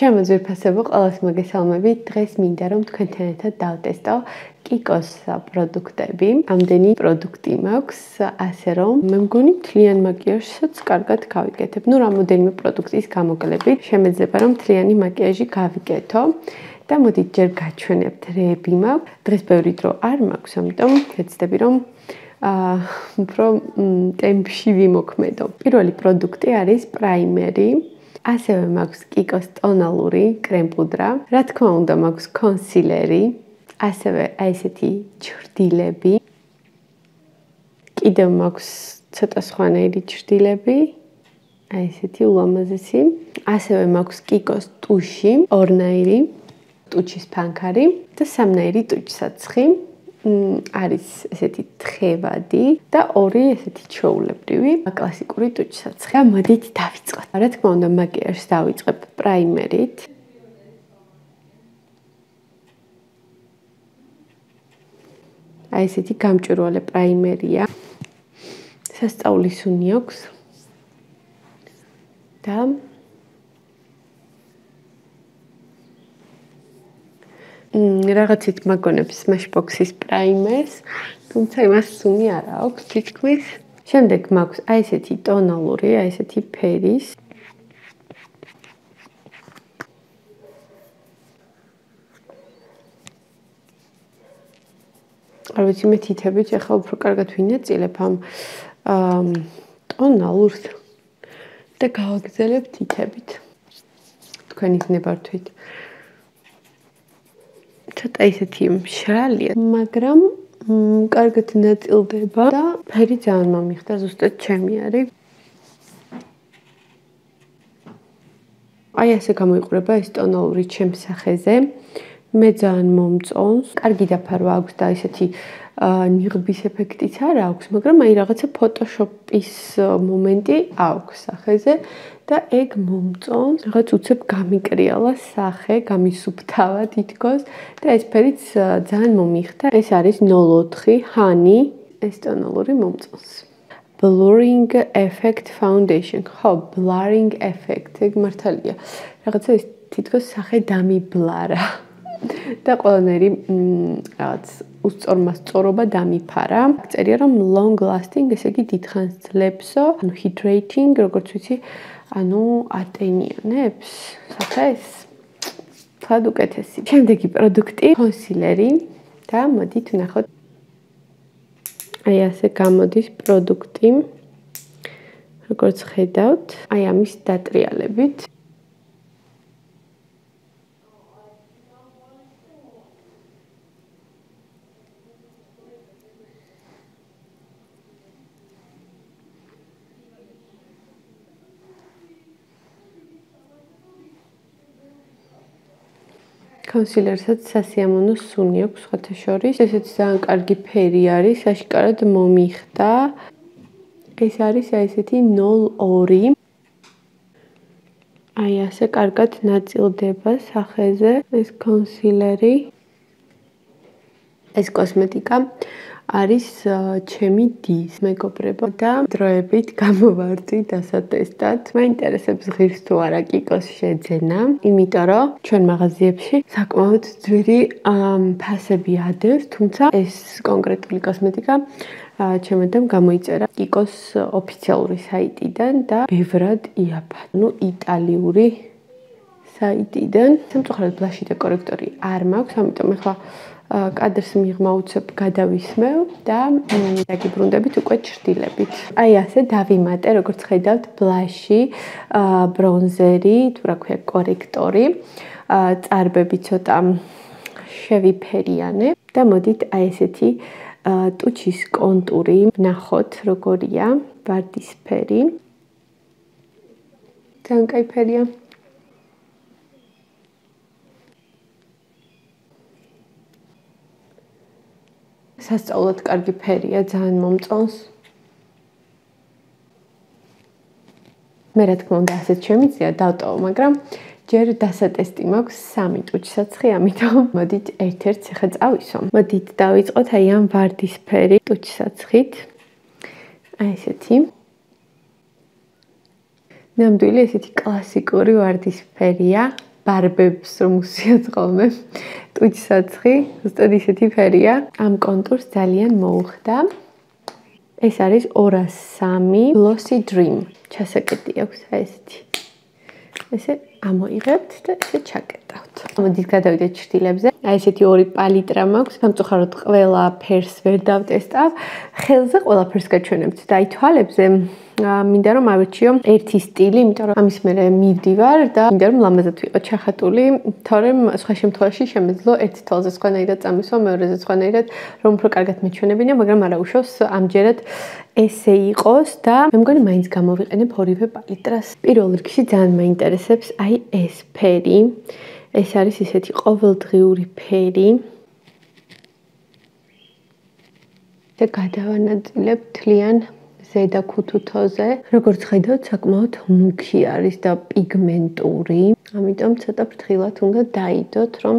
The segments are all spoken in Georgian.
ჩემო ძვირფასებო, ყველას მოგესალმებით. დღეს მინდა რომ თქვენთან ერთად დავტესტო კიკოს პროდუქტები. ამდენი პროდუქტი მაქვს, ასე რომ მე მგონი მთლიან მაკიაჟსაც კარგად გავიკეთებ. რამოდენიმე პროდუქტის გამოკლებით შემეძლება რომ მთლიანი მაკიაჟი გავიკეთო. და მოდით ჯერ გაჩვენებთ რეები მაქვს. დღეს ბევრი დრო არ მაქვს, ამიტომ ვეცდები რომ უფრო ტემპში ვიმოქმედო. პირველი პროდუქტი არის პრაიმერი. ასევე მაქვს კიკოს ტონალური კრემპუდრა. რა თქმა უნდა, მაქვს კონსილერი. ასევე ესეთი ჩრდილები. კიდევ მაქვს ცოტა სხვანაირი ჩრდილები. ესეთი ულამაზესი. ასევე მაქვს კიკოს ტუში, ორნაირი, ტუჩის ფანქარი და სამნაირი ტუჩსაცხი. არის ესეთი თხევადი და ორი ესეთი ჩოულებრივი კლასიკური ტუჩსაცხი. მოდით დავიწყოთ. რა თქმა უნდა, მაკიაჟს დავიწყებ პრაიმერით. აი ესეთი გამჭვირვალე პრაიმერია. სასწაულის უნი აქვს. და რაღაცით მაგონებს Smashbox-ის პრაიმერს, თუმცა იმას სუნი არ აქვს თითქმის. შემდეგ მაქვს აი ესეთი ტონალური, აი ესეთი ფერის. არ ვიცი, მე თითებით ახლა უფრო კარგად ვინაწილებ ამ ტონალურს და გავაგრძელებ თითებით. თქვენ იქნებართვით. ცოტა ისეთი მშრალია, მაგრამ კარგად ნაწილდება და ფერი ძალიან მომიხდა, ზუსტად ჩემი არის. აი ასე გამოიყურება ეს ტონალური ჩემს სახეზე. მე ძალიან მომწონს. კარგი დაფარვა აქვს და ისეთი ნიღბის ეფექტიც არ აქვს, მაგრამ აი რაღაცა ფოტოშოპის მომენტი აქვს სახეზე და ეგ მომწონს. რაღაც უცებ გამიკრიალა სახე, გამისუფთავა თითქოს და ეს ფერიც ძალიან მომიხდა. ეს არის 04 ჰანი, ეს ტონალური მომწონს. Blurring effect foundation. ხო, blurring effect, ეგ მართალია. რაღაცა ეს თითქოს სახე დამიბლარა. და ყველანაირი რაღაც უსწორმასწორობა დამიფარა. წერია რომ long lasting, ესე იგი დიდხანს ძლებსო, hydrating, როგორც ვიცი, ატენიანებს სახეს. თად უკეთესი. შემდეგი პროდუქტი, კონსილერი და მოდით ვნახოთ. აი ასე გამოდის პროდუქტი. როგორც ხედავთ, აი ამის დატრიალებით. კონსილერსაც სასიამოვნო სუნი აქვს სხვათა შორის. ესეც ძალიან კარგი ფერი არის, აშკარად მომიხდა. ეს არის აი ესეთი 02. აი ასე კარგად ნაწილდება სახეზე ეს კონსილერი. ეს კოსმეტიკა არის ჩემი დის მეგობრებო და დროებით გამოვარდი დასატესტად. მაინტერესებს ღირს თუ არა კიკოს შეძენა, იმიტომ რომ ჩვენ მაღაზიებში საკმაოდ ძვირი ფასები ადევს, თუმცა ეს კონკრეტული კოსმეტიკა ჩემთან გამოიწერა კიკოს ოფიციალური საიტიდან და ბევრად იაფა, იტალიური საიტიდან. სამწუხაროდ ბლაში და კორექტორი არ მაქვს, ამიტომ ახლა კადრს მიღმა უცებ გადავისმევ და დაგიბრუნდებით უკვე ჩრდილებით. აი ასე დავიმატე, როგორც ხედავთ, ბლაში, ბრონზერი, თუ რა ქვია, კორექტორი, წარბები ცოტა შევიფერიანე და მოდით აი ესეთი ტუჩის კონტური ვნახოთ, როგორია, ვარდისფერი. ძალიან კაი ფერია. სასწაულად კარგი ფერია, ძალიან მომწონს. მე რა თქმა უნდა ასეც შემიძლია დავტოვო, მაგრამ ჯერ დასატესტი მაქვს 3 ტუჩსაცხი, ამიტომ მოდით ერთ-ერთს ახლა წავისვო. მოდით დავიწყოთ აი ამ ვარდისფერი ტუჩსაცხით. აი ესეთი. ნამდვილი ესეთი კლასიკური ვარდისფერია. ბარბებს რომ უსიათ ხოლმე. ტუჩსაცხი, ზუსტად ისეთი ფერია. ამ კონტურს ძალიან მოუხდა. ეს არის 203 Glossy Dream. ჩასაკეტი აქვს ესეთი. ესე ამოიღებთ და ესე ჩაკეტავთ. მოდით გადავიდეთ ჩრდილებზე. აი ესეთი ორი პალიტრა მაქვს. სამწუხაროდ ყველა ფერს ვერ დავტესტავ. ხელზე ყველაფერს გაჩვენებთ და აი თვალებზე მინდა რომ ავირჩიო ერთი სტილი, იმიტომ რომ ამის მერე მივდივარ და მინდა რომ ლამაზად ვიყო ჩახატული, თორემ სხვა შემთხვევაში შემეძლო ერთ თვალზე სხვანაირად წამისვა, მეორეზე სხვანაირად, რომ უფრო კარგად მეჩვენებინა, მაგრამ არა უშავს ამჯერად ესე იყოს და მე მგონი მაინც გამოვიყენებ ორივე პალიტრას. პირველ რიგში ძალიან მაინტერესებს აი ეს ფერი. ეს არის ისეთი ყოველდღიური ფერი. და გადავანაწილებ თლიან ზედა ქუთუთოზე. როგორც ხედავთ, საკმაოდ მუქი არის და პიგმენტური. ამიტომ ცოტა ფრთხილად უნდა დაიდოთ, რომ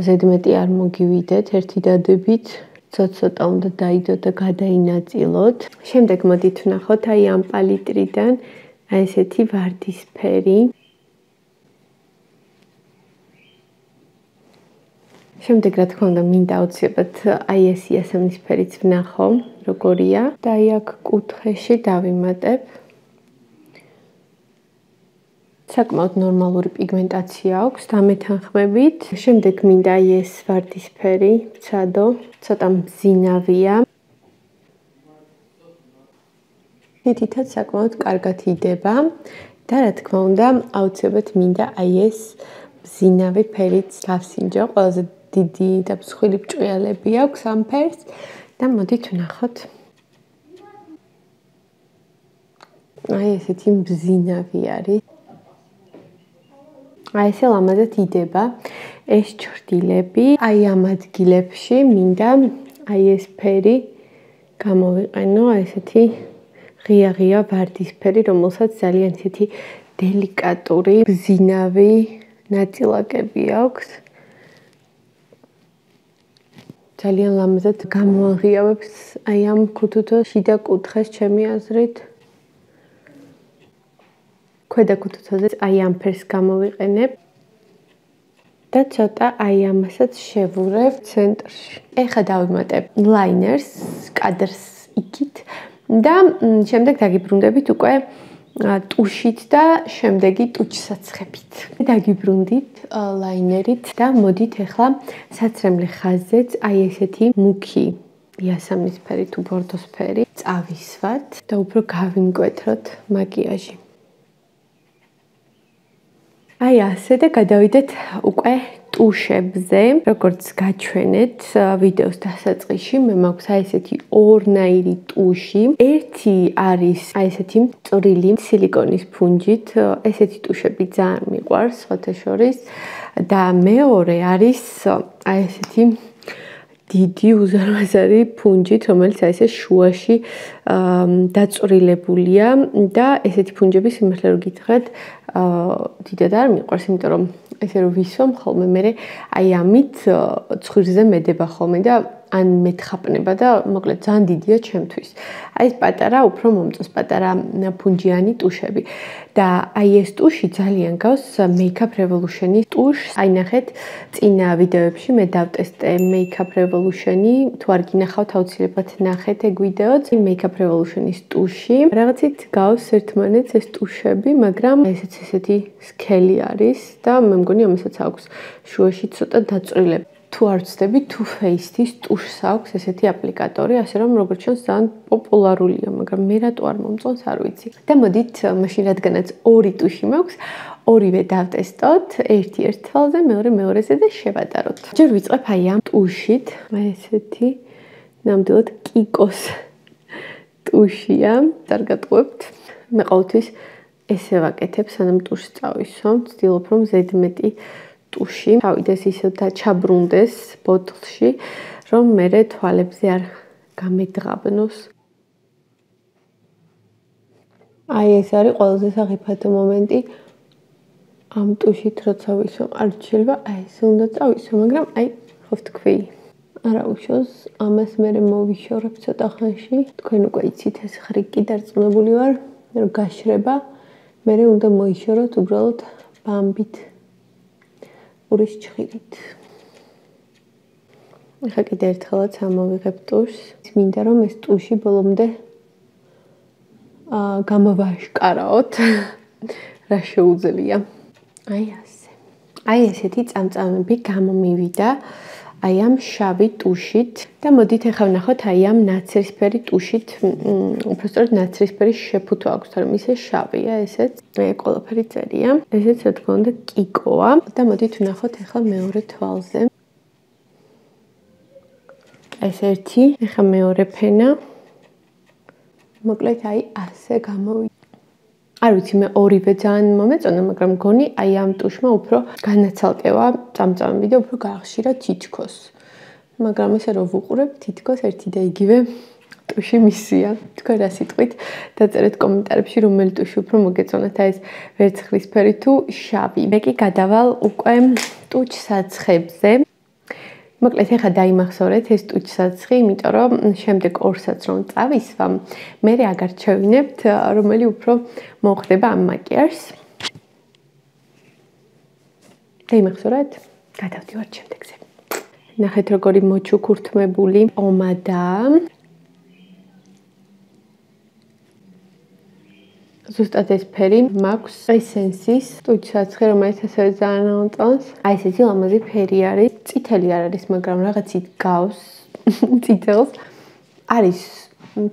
ზედმეტი არ მოგივიდეთ ერთი დადებით. ცოტა უნდა დაიდოთ და გადაინაწილოთ. შემდეგ მოდით ვნახოთ აი ამ პალიტრიდან აი ესეთი ვარდისფერი. შემდეგ რა თქმა უნდა მინდა აუცილებლად აი ეს იასამნისფერიც ვნახო, როგორია და აი აქ კუთხეში დავიმატებ. საკმაოდ ნორმალური პიგმენტაცია აქვს დამეთანხმებით. შემდეგ მინდა აი ეს ვარდისფერი ვცადო, ცოტა მბზინავია. თითითაც საკმაოდ კარგად იდება და რა თქმა უნდა აუცილებლად მინდა აი ეს მბზინავი ფერიც გავსინჯო. ყველაზე დიდი და მსხვილი ბრჭყვიალები აქვს ამ ფერს და მოდით ვნახოთ. აი ესეთი მბზინავი არის. აი ესე ლამაზად იდება ეს ჩრდილები. აი ამ ადგილებში მინდა აი ეს ფერი გამოვიყენო, აი ესეთი ღია ვარდისფერი, რომელსაც ძალიან ისეთი დელიკატური მბზინავი ნაწილაკები აქვს. ძალიან ლამაზად გამოაღიავებს აი ამ ქუთუთოს შიდა კუთხეს ჩემი აზრით. ქვედა ქუთუთოზე აი ამ ფერს გამოვიყენებ და ცოტა აი ამასაც შევურევ ცენტრში. ეხლა დავიმატებ ლაინერს, კადრს იქით და შემდეგ დაგიბრუნდებით უკვე ტუშით და შემდეგი ტუჩსაცხებით. დაგიბრუნდით ლაინერით და მოდით ეხლა საცრემლე ხაზზეც აი ესეთი მუქი იასამნისფერი თუ ბორდოსფერი წავისვათ და უფრო გავიმკვეთროთ მაკიაჟი. აი ასე და გადავიდეთ უკვე ტუშებზე. როგორც გაჩვენეთ ვიდეოს დასაწყისში, მე მაქვს აი ესეთი ორნაირი ტუში. ერთი არის აი ესეთი წვრილი სილიკონის ფუნჯით. ესეთი ტუშები ძალიან მიყვარს სხვათა შორის და მეორე არის აი ესეთი დიდი უზარმაზარი ფუნჯით, რომელიც აი ესე შუაში დაწვრილებულია და ესეთი ფუნჯები სიმართლე რომ გითხრათ, დიდად არ მიყვარს, იმიტომ რომ ესე რომ ვისვამ ხოლმე მე აი ამით ცხვირზე მედება ხოლმე და ან მეთხაპნება და მოკლედ ძალიან დიდია ჩემთვის. აი ეს პატარა უფრო მომწონს პატარა ფუნჯიანი ტუშები. და აი ეს ტუში ძალიან გავს Makeup Revolution-ის ტუშს. აი ნახეთ, წინა ვიდეოებში მე დავტესტე Makeup Revolution-ი. თუ არ გინახავთ, აუცილებლად ნახეთ ეგ ვიდეოც. Makeup Revolution-ის ტუში. რაღაცით გავს ერთმანეთს ეს ტუშები, მაგრამ ესეც ესეთი სქელი არის და მე მგონი ამასაც აქვს შუაში ცოტა დაწვრილება. თუ არ ვცდები, Too Faced-ის ტუშს აქვს ესეთი აპლიკატორი, ასე რომ როგორც ჩანს ძალიან პოპულარულია, მაგრამ მე რატო არ მომწონს, არ ვიცი. და მოდით, მაშინ რადგანაც ორი ტუში მაქვს, ორივე დავტესტოთ, ერთი ერთ თვალზე, მეორე მეორეზე და შევატაროთ. ჯერ ვიწყებ აი ამ ტუშით, აი ესეთი ნამდვილად კიკოს ტუშია, დარგატყუებთ. მე ყოველთვის ესე ვაკეთებ, სანამ ტუშს წავისვამ, ვცდილობ რომ ზედმეტი ტუში თავიდეს ისე ჩაბრუნდეს ბოთლში, რომ მე თვალებზე არ გამედღაბნოს. აი ეს არის ყველაზე სახიფათო მომენტი ამ ტუშით, როცა ვისვამ. არ შეიძლება აი ესე უნდა წავისვამ, მაგრამ აი ხო ვთქვი. არა უშავს, ამას მე მოვიშორებ ცოტა ხანში. თქვენ უკვე იცით ეს ხრიკი დარწმუნებული ვარ, რომ გაშრება. მე უნდა მოიშოროთ უბრალოდ ბამბით. ყურის ჩხირით. ახლა კიდე ერთხელაც ამოვიღებ ტუშს. მინდა რომ ეს ტუში ბოლომდე გამოვაშკარაოთ. რა შეუძლია. აი ასე. აი ესეთი წამწამები გამომივიდა. აი ამ შავი ტუშით და მოდით ახლა ვნახოთ აი ამ ნაცრისფერი ტუშით, უბრალოდ ნაცრისფერი შეფუთვა აქვს, თორემ ისე შავია ესეც. აი ყველაფერი წერია. ესეც რა თქმა უნდა კიკოა და მოდით ვნახოთ ახლა მეორე თვალზე. ეს ერთი, ახლა მეორე ფენა. მოკლედ აი ასე გამოვიდა. არ ვიცი მე ორივე ძალიან მომეწონა, მაგრამ მგონი აი ამ ტუშმა უფრო განაცალკევა წამწამები და უფრო გაახშირა თითქოს. მაგრამ ესე რომ ვუყურებ, თითქოს ერთი და იგივე ტუში მისია. თქვენ რა სიტყვით დაწერეთ კომენტარებში, რომელი ტუში უფრო მოგეწონათ, აი ეს ვერცხლისფერი თუ შავი. მე კი გადავალ უკვე ტუჩ-საცხებზე. მოკლედ ახლა დაიმახსოვრეთ ეს ტუჩ-საცხი, იმიტომ რომ შემდეგ ორსაც რომ წავისვა, მე აგარ ჩევინებთ, რომელი უფრო მოხდება ამ მაკიაჟს. დაიმახსოვრეთ, გადავდივართ შემდეგზე. ნახეთ როგორი მოჩუქურთმებული პომადაა. ზუსტად ეს ფერი მაქვს ესენსის ტუჩ-საცხი, რომელიც ასევე ძალიან ამოწონს. აი ესეთი ლამაზი ფერი არის. წითელი არ არის, მაგრამ რაღაცით გავს წითელს. არის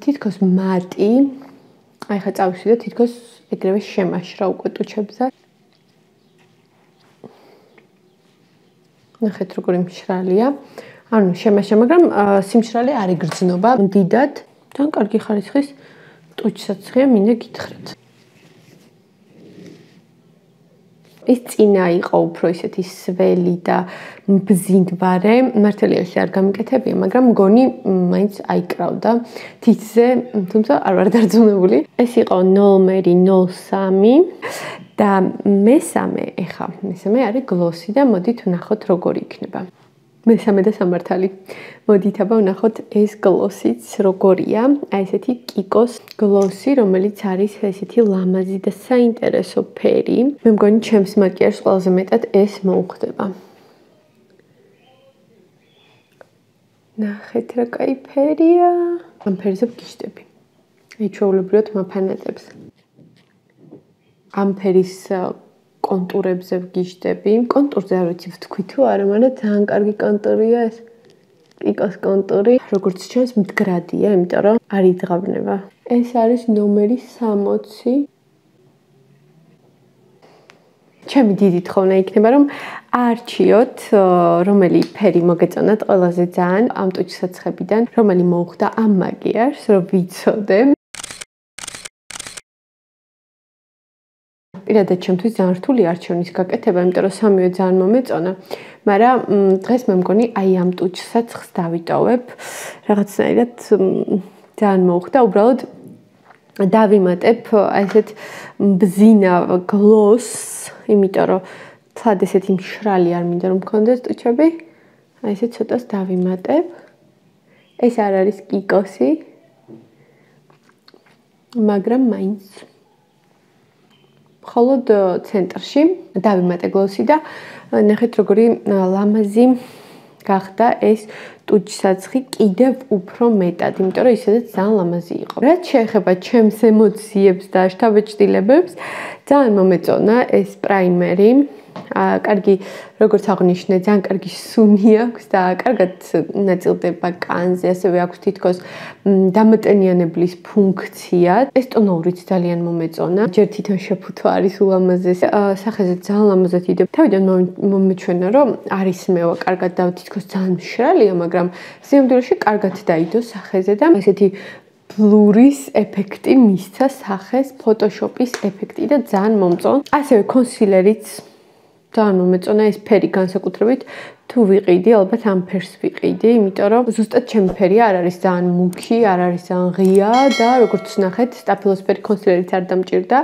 თითქოს მატი. აი ხა წავშვი და თითქოს ეგრევე შემაშრა უკვე ტუჩებზე. ნახეთ როგორი მშრალია. ანუ შემაშრა, მაგრამ სიმშრალე არ იგრძნობა დიდად. ძალიან კარგი ხარისხის ტუჩ-საცხია, მინდა გითხრათ. ის წინა იყო უფრო ისეთი სველი და მბზინვარე, მართალია ისე არ გამიკეთებია, მაგრამ მგონი მაინც აიკრავდა თითზე, თუმცა არ ვარ დარწმუნებული. ეს იყო ნოლმერი 03 და მესამე არის გლოსი და მოდით ვნახოთ როგორი იქნება. მესამე და სამართალი. მოდით აბა ვნახოთ ეს გლოსიც როგორია. აი ესეთი კიკოს გლოსი, რომელიც არის ესეთი ლამაზი და საინტერესო ფერი. მე მგონი ჩემს მაკიაჟს ყველაზე მეტად ეს მოუხდება. ნახეთ რა კაი ფერია. ამ ფერზე ვგიშდები. აი ჩვეულებრივად მაფანატებს. ამ ფერის კონტურებზე ვგიშდები. კონტურზე არ ვიცი ვთქვი თუ არა, მაგრამ ძალიან კარგი კონტურია ეს. კიკოს კონტური, როგორც ჩანს, მდგრადია, იმიტომ რომ არ იძღავნება. ეს არის ნომერი 60. ჩემი დიდი თხოვნა იქნება, რომ აარჩიოთ, რომელი ფერი მოგეწონათ ყველაზე ძალიან ამ ტუჩ-საცხებიდან, რომელი მოუხდა ამ მაკიაჟს, რომ ვიცოდე. პირადად ჩემთვის ძალიან რთული არჩევნის გაკეთება, იმიტომ რომ სამივე ძალიან მომეწონა, მაგრამ დღეს მე მგონი აი ამ ტუჩ-საცხს დავიტოვებ. რაღაცნაირად ძალიან მოუხდა, უბრალოდ დავიმატებ აი ესეთ ბზინა გლოსს, იმიტომ რომ თად ესეთი მშრალი არ მინდა რომ მქონდეს ტუჩები. აი ესე ცოტას დავიმატებ. ეს არ არის კიკოსი, მაგრამ მაინც მხოლოდ ცენტრში დავიმატე გლოსი და ნახეთ როგორი ლამაზი გახდა ეს ტუჩ-საცხი კიდევ უფრო მეტად, იმიტომ რომ ისედაც ძალიან ლამაზი იყო. რაც შეეხება ჩემს ემოციებს და შთაბეჭდილებებს, ძალიან მომეწონა ეს პრაიმერი. კარგი, როგორც აღნიშნე, ძალიან კარგი სუნი აქვს და კარგად ნაწილდება კანზე, ასევე აქვს თითქოს დამატენიანებლის ფუნქცია. ეს ტონურიც ძალიან მომეწონა. ჯერ თვითონ შეფუთვა არის ულამაზესი. სახეზე ძალიან ლამაზად იდებ. თავიდან მომეჩვენა, რომ არის მევა კარგად და თითქოს ძალიან მშრალია, მაგრამ სიამოვნებაში კარგად დაიდო სახეზე და ესეთი ბლურის ეფექტი მისცა სახეს, ფოტოშოპის ეფექტი და ძალიან მომწონს. ასევე კონსილერიც ძალიან მომეწონა ეს ფერი განსაკუთრებით თუ ვიყიდი, ალბათ ამ ფერს ვიყიდი, იმიტომ რომ ზუსტად ჩემი ფერი არ არის ძალიან მუქი, არ არის ძალიან ღია და როგორც ნახეთ, სტაფილოსფერი კონსილერით არ დამჭირდა,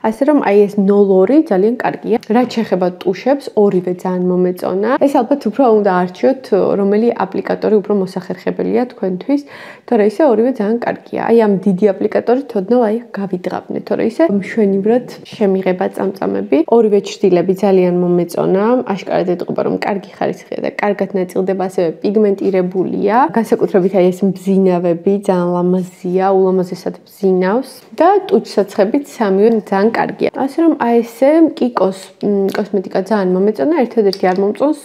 ასე რომ აი ეს 02 ძალიან კარგია. რაც შეეხება ტუშებს, ორივე ძალიან მომეწონა. ეს ალბათ უფრო უნდა არჩიოთ, რომელი აპლიკატორი უფრო მოსახერხებელია თქვენთვის, თორე ისე ორივე ძალიან კარგია. აი ამ დიდი აპლიკატორით ოდნავ აი გავიდღაბნე, თორე ისე მშვენივრად შემიღება წამწამები. ორივე ჩრდილები ძალიან მომეწონა. აშკარად ეტყობა რომ კარგი ხარისხია და კარგად ნაწილდება, ასევე პიგმენტირებულია. განსაკუთრებით აი ეს მბზინავები ძალიან ლამაზია, ულამაზესად ბზინავს და ტუჩსაცხებით სამივე ძალიან კარგია. ასე რომ აი ესე კიკოს კოსმეტიკა ძალიან მომეწონა, ერთადერთი არ მომწონს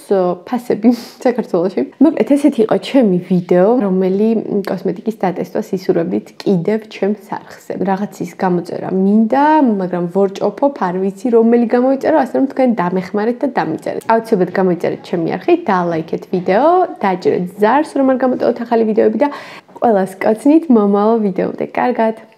ფასები საქართველოში. მოკლედ ესეთი იყო ჩემი ვიდეო, რომელი კოსმეტიკის დატესტვას ისურვებდით კიდევ ჩემს არხზე. რაღაცის გამოწერა მინდა, მაგრამ ვორჭოფობ, არ ვიცი რომელი გამოიწერო, ასე რომ თქვენ დამეხმარეთ და დამიწერეთ. აუცილებლად გამოიწერეთ ჩემი არხით, დალაიქეთ ვიდეო, დააჭერეთ ზარს, რომ არ გამოტოვოთ ახალი ვიდეოები და ყველას კაცნით მომავალ ვიდეომდე. კარგად.